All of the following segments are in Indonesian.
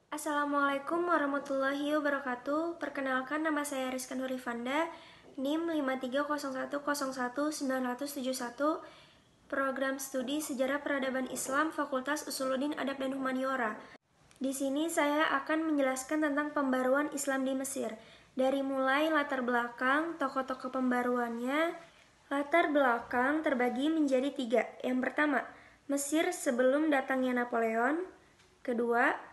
Assalamualaikum warahmatullahi wabarakatuh. Perkenalkan, nama saya Rizka Nurifanda, NIM 5301019171, Program Studi Sejarah Peradaban Islam, Fakultas Usuluddin Adab dan Humaniora. Di sini saya akan menjelaskan tentang pembaruan Islam di Mesir. Dari mulai latar belakang, tokoh-tokoh pembaruannya. Latar belakang terbagi menjadi 3. Yang pertama, Mesir sebelum datangnya Napoleon. Kedua,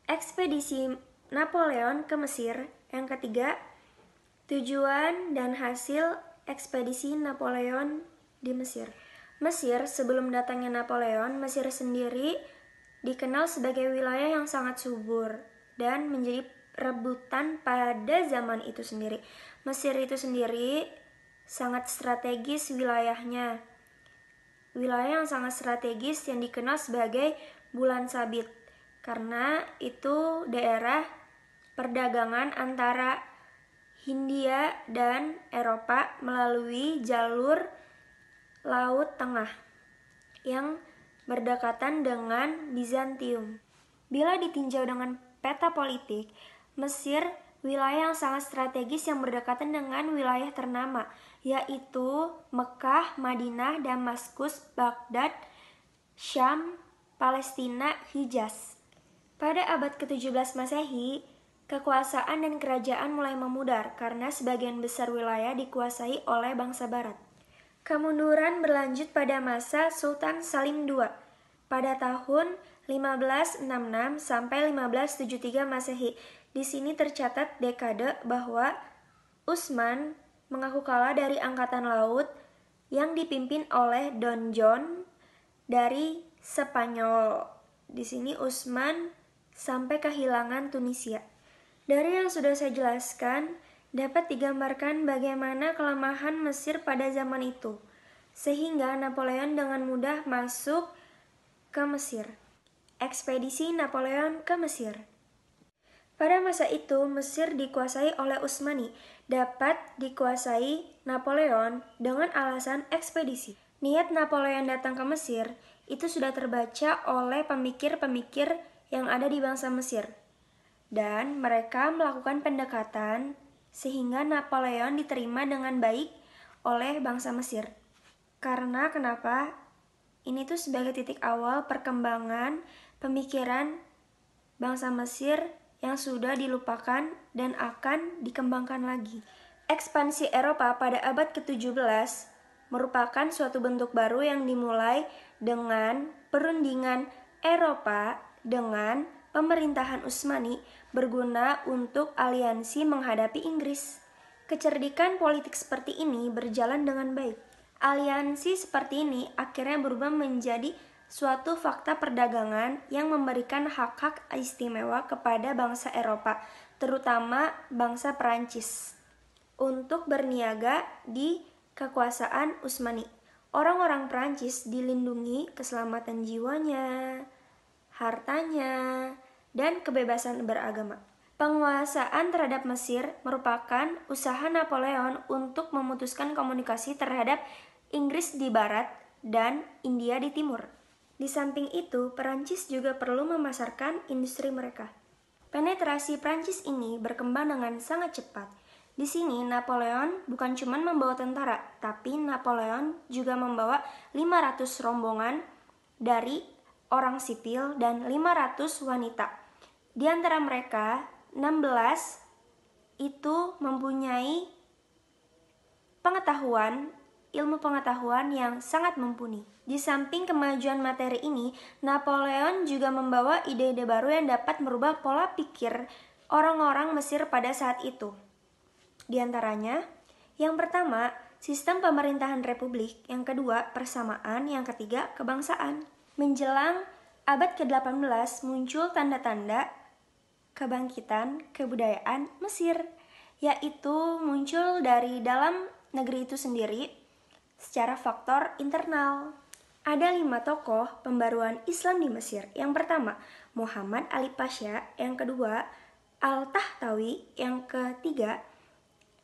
ekspedisi Napoleon ke Mesir. Yang ketiga, tujuan dan hasil ekspedisi Napoleon di Mesir. Mesir sebelum datangnya Napoleon, Mesir sendiri dikenal sebagai wilayah yang sangat subur dan menjadi rebutan pada zaman itu sendiri. Mesir itu sendiri sangat strategis wilayahnya. Wilayah yang sangat strategis yang dikenal sebagai Bulan Sabit, karena itu daerah perdagangan antara Hindia dan Eropa melalui jalur Laut Tengah yang berdekatan dengan Bizantium. Bila ditinjau dengan peta politik, Mesir wilayah yang sangat strategis yang berdekatan dengan wilayah ternama, yaitu Mekah, Madinah, Damaskus, Baghdad, Syam, Palestina, Hijaz. Pada abad ke-17 Masehi, kekuasaan dan kerajaan mulai memudar karena sebagian besar wilayah dikuasai oleh bangsa barat. Kemunduran berlanjut pada masa Sultan Salim II pada tahun 1566 sampai 1573 Masehi. Di sini tercatat dekade bahwa Utsman mengaku kalah dari angkatan laut yang dipimpin oleh Don John dari Spanyol. Di sini Utsman sampai kehilangan Tunisia. Dari yang sudah saya jelaskan, dapat digambarkan bagaimana kelemahan Mesir pada zaman itu, sehingga Napoleon dengan mudah masuk ke Mesir. Ekspedisi Napoleon ke Mesir. Pada masa itu, Mesir dikuasai oleh Utsmani, dapat dikuasai Napoleon dengan alasan ekspedisi. Niat Napoleon datang ke Mesir itu sudah terbaca oleh pemikir-pemikir yang ada di bangsa Mesir, dan mereka melakukan pendekatan sehingga Napoleon diterima dengan baik oleh bangsa Mesir. Karena kenapa? Ini tuh sebagai titik awal perkembangan pemikiran bangsa Mesir yang sudah dilupakan dan akan dikembangkan lagi. Ekspansi Eropa pada abad ke-17 merupakan suatu bentuk baru yang dimulai dengan perundingan Eropa dengan pemerintahan Utsmani berguna untuk aliansi menghadapi Inggris. Kecerdikan politik seperti ini berjalan dengan baik. Aliansi seperti ini akhirnya berubah menjadi suatu fakta perdagangan yang memberikan hak-hak istimewa kepada bangsa Eropa, terutama bangsa Perancis, untuk berniaga di kekuasaan Utsmani. Orang-orang Perancis dilindungi keselamatan jiwanya, hartanya, dan kebebasan beragama. Penguasaan terhadap Mesir merupakan usaha Napoleon untuk memutuskan komunikasi terhadap Inggris di barat dan India di timur. Di samping itu, Perancis juga perlu memasarkan industri mereka. Penetrasi Perancis ini berkembang dengan sangat cepat. Di sini Napoleon bukan cuma membawa tentara, tapi Napoleon juga membawa 500 rombongan dari orang sipil dan 500 wanita. Di antara mereka, 16 itu mempunyai ilmu pengetahuan yang sangat mumpuni. Di samping kemajuan materi ini, Napoleon juga membawa ide-ide baru yang dapat merubah pola pikir orang-orang Mesir pada saat itu. Di antaranya, yang pertama, sistem pemerintahan republik, yang kedua, persamaan, yang ketiga, kebangsaan. Menjelang abad ke-18 muncul tanda-tanda kebangkitan kebudayaan Mesir, yaitu muncul dari dalam negeri itu sendiri secara faktor internal. Ada 5 tokoh pembaruan Islam di Mesir. Yang pertama, Muhammad Ali Pasha. Yang kedua, Al-Tahtawi. Yang ketiga,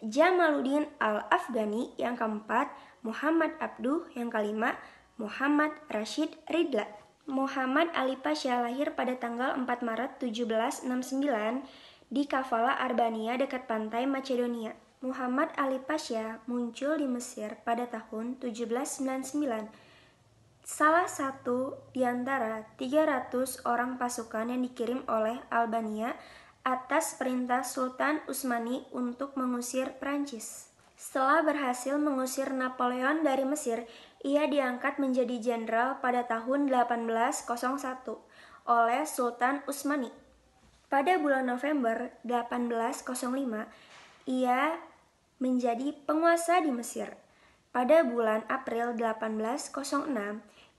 Jamaluddin Al-Afghani. Yang keempat, Muhammad Abduh. Yang kelima, Muhammad Rashid Ridla. Muhammad Ali Pasha lahir pada tanggal 4 Maret 1769 di Kavala, Albania dekat pantai Macedonia. Muhammad Ali Pasha muncul di Mesir pada tahun 1799. Salah satu di antara 300 orang pasukan yang dikirim oleh Albania atas perintah Sultan Utsmani untuk mengusir Prancis. Setelah berhasil mengusir Napoleon dari Mesir, ia diangkat menjadi jenderal pada tahun 1801 oleh Sultan Utsmani. Pada bulan November 1805, ia menjadi penguasa di Mesir. Pada bulan April 1806,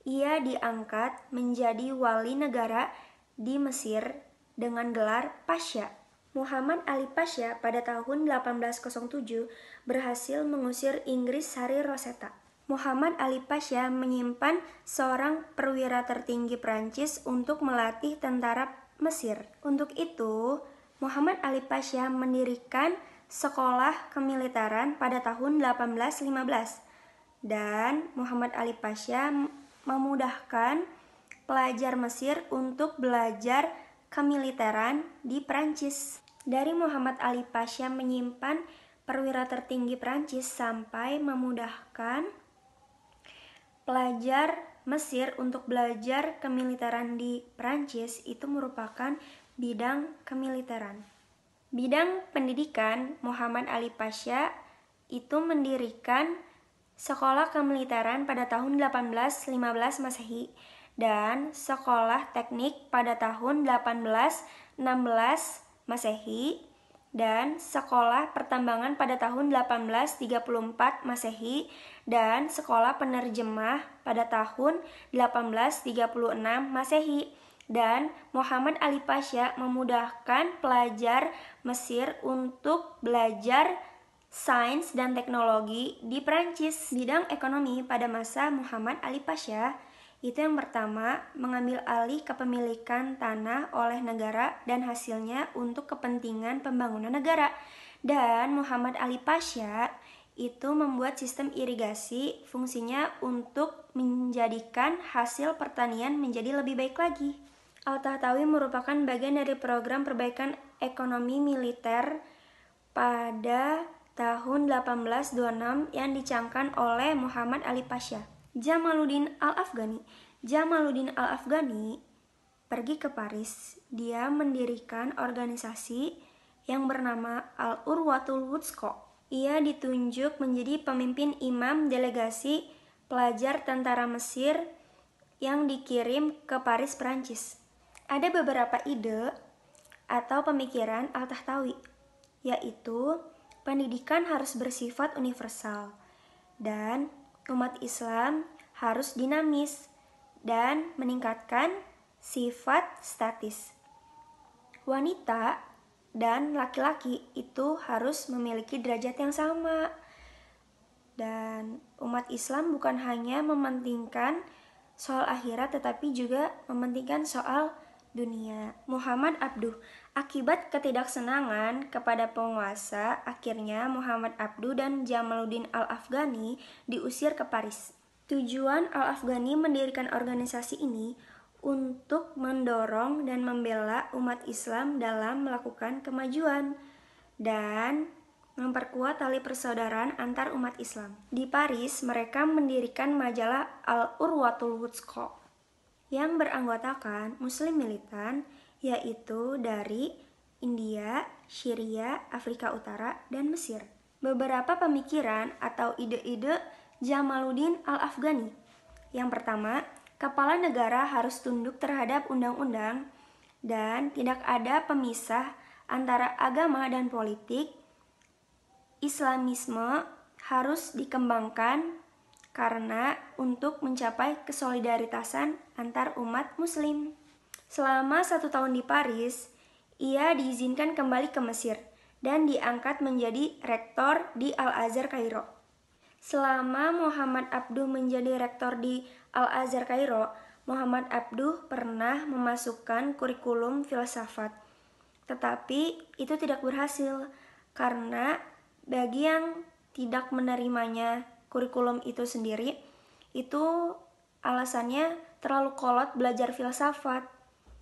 ia diangkat menjadi wali negara di Mesir dengan gelar Pasha. Muhammad Ali Pasha pada tahun 1807 berhasil mengusir Inggris Hari Rosetta. Muhammad Ali Pasha menyimpan seorang perwira tertinggi Prancis untuk melatih tentara Mesir. Untuk itu, Muhammad Ali Pasha mendirikan sekolah kemiliteran pada tahun 1815 dan Muhammad Ali Pasha memudahkan pelajar Mesir untuk belajar kemiliteran di Prancis. Dari Muhammad Ali Pasha menyimpan perwira tertinggi Prancis sampai memudahkan pelajar Mesir untuk belajar kemiliteran di Prancis itu merupakan bidang kemiliteran. Bidang pendidikan, Muhammad Ali Pasha itu mendirikan sekolah kemiliteran pada tahun 1815 Masehi dan sekolah teknik pada tahun 1816 Masehi dan sekolah pertambangan pada tahun 1834 Masehi dan sekolah penerjemah pada tahun 1836 Masehi. Dan Muhammad Ali Pasha memudahkan pelajar Mesir untuk belajar sains dan teknologi di Prancis. Bidang ekonomi pada masa Muhammad Ali Pasha itu yang pertama, mengambil alih kepemilikan tanah oleh negara dan hasilnya untuk kepentingan pembangunan negara. Dan Muhammad Ali Pasha itu membuat sistem irigasi, fungsinya untuk menjadikan hasil pertanian menjadi lebih baik lagi. Al-Tahtawi merupakan bagian dari program perbaikan ekonomi militer pada tahun 1826 yang dicangkan oleh Muhammad Ali Pasha. Jamaluddin Al-Afghani. Jamaluddin Al-Afghani pergi ke Paris. Dia mendirikan organisasi yang bernama Al-Urwatul Wuthqa. Ia ditunjuk menjadi pemimpin imam delegasi pelajar tentara Mesir yang dikirim ke Paris, Prancis. Ada beberapa ide atau pemikiran Al-Tahtawi, yaitu pendidikan harus bersifat universal dan umat Islam harus dinamis dan meningkatkan sifat statis. Wanita dan laki-laki itu harus memiliki derajat yang sama. Dan umat Islam bukan hanya mementingkan soal akhirat tetapi juga mementingkan soal dunia. Muhammad Abduh. Akibat ketidaksenangan kepada penguasa, akhirnya Muhammad Abduh dan Jamaluddin Al-Afghani diusir ke Paris. Tujuan Al-Afghani mendirikan organisasi ini untuk mendorong dan membela umat Islam dalam melakukan kemajuan dan memperkuat tali persaudaraan antar umat Islam. Di Paris, mereka mendirikan majalah Al-Urwatul Wuthqa yang beranggotakan muslim militan, yaitu dari India, Syria, Afrika Utara, dan Mesir. Beberapa pemikiran atau ide-ide Jamaluddin Al-Afghani. Yang pertama, kepala negara harus tunduk terhadap undang-undang dan tidak ada pemisah antara agama dan politik. Islamisme harus dikembangkan karena untuk mencapai kesolidaritasan antar umat muslim. Selama 1 tahun di Paris, ia diizinkan kembali ke Mesir dan diangkat menjadi rektor di Al-Azhar Kairo. Selama Muhammad Abduh menjadi rektor di Al-Azhar Kairo, Muhammad Abduh pernah memasukkan kurikulum filsafat. Tetapi itu tidak berhasil karena bagi yang tidak menerimanya kurikulum itu sendiri, itu alasannya terlalu kolot belajar filsafat.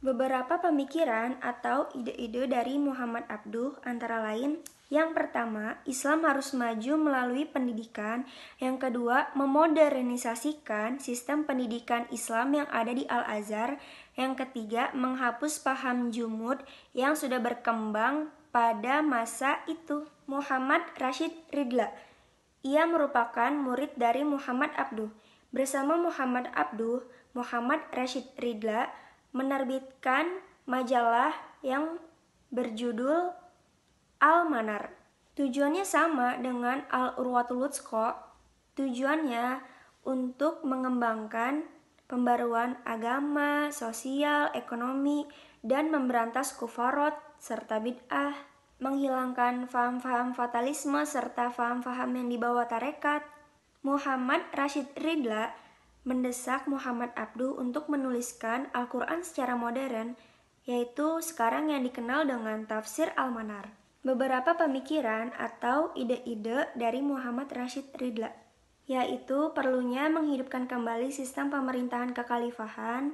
Beberapa pemikiran atau ide-ide dari Muhammad Abduh antara lain, yang pertama, Islam harus maju melalui pendidikan. Yang kedua, memodernisasikan sistem pendidikan Islam yang ada di Al-Azhar. Yang ketiga, menghapus paham jumud yang sudah berkembang pada masa itu. Muhammad Rashid Ridla, ia merupakan murid dari Muhammad Abduh. Bersama Muhammad Abduh, Muhammad Rashid Ridla menerbitkan majalah yang berjudul Al-Manar. Tujuannya sama dengan Al-Urwatul Wuthqa. Tujuannya untuk mengembangkan pembaruan agama, sosial, ekonomi, dan memberantas kufarot serta bid'ah, menghilangkan faham-faham fatalisme serta faham-faham yang dibawa tarekat. Muhammad Rashid Ridla mendesak Muhammad Abduh untuk menuliskan Al-Quran secara modern, yaitu sekarang yang dikenal dengan tafsir Al-Manar. Beberapa pemikiran atau ide-ide dari Muhammad Rashid Ridla, yaitu perlunya menghidupkan kembali sistem pemerintahan kekhalifahan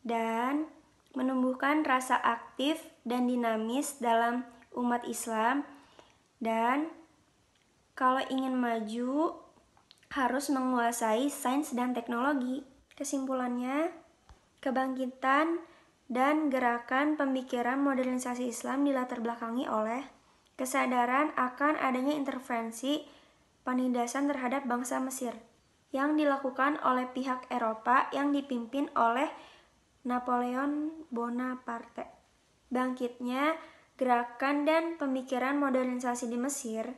dan menumbuhkan rasa aktif dan dinamis dalam umat Islam, dan kalau ingin maju harus menguasai sains dan teknologi. Kesimpulannya, kebangkitan dan gerakan pemikiran modernisasi Islam dilatar belakangi oleh kesadaran akan adanya intervensi penindasan terhadap bangsa Mesir yang dilakukan oleh pihak Eropa yang dipimpin oleh Napoleon Bonaparte. Bangkitnya gerakan dan pemikiran modernisasi di Mesir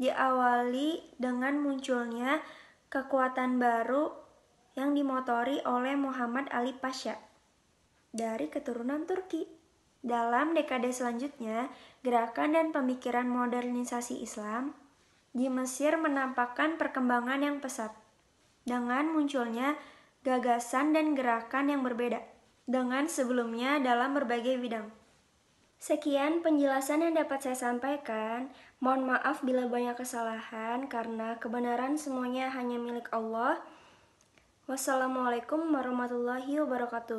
diawali dengan munculnya kekuatan baru yang dimotori oleh Muhammad Ali Pasha dari keturunan Turki. Dalam dekade selanjutnya, gerakan dan pemikiran modernisasi Islam di Mesir menampakkan perkembangan yang pesat dengan munculnya gagasan dan gerakan yang berbeda dengan sebelumnya dalam berbagai bidang. Sekian penjelasan yang dapat saya sampaikan. Mohon maaf bila banyak kesalahan karena kebenaran semuanya hanya milik Allah. Wassalamualaikum warahmatullahi wabarakatuh.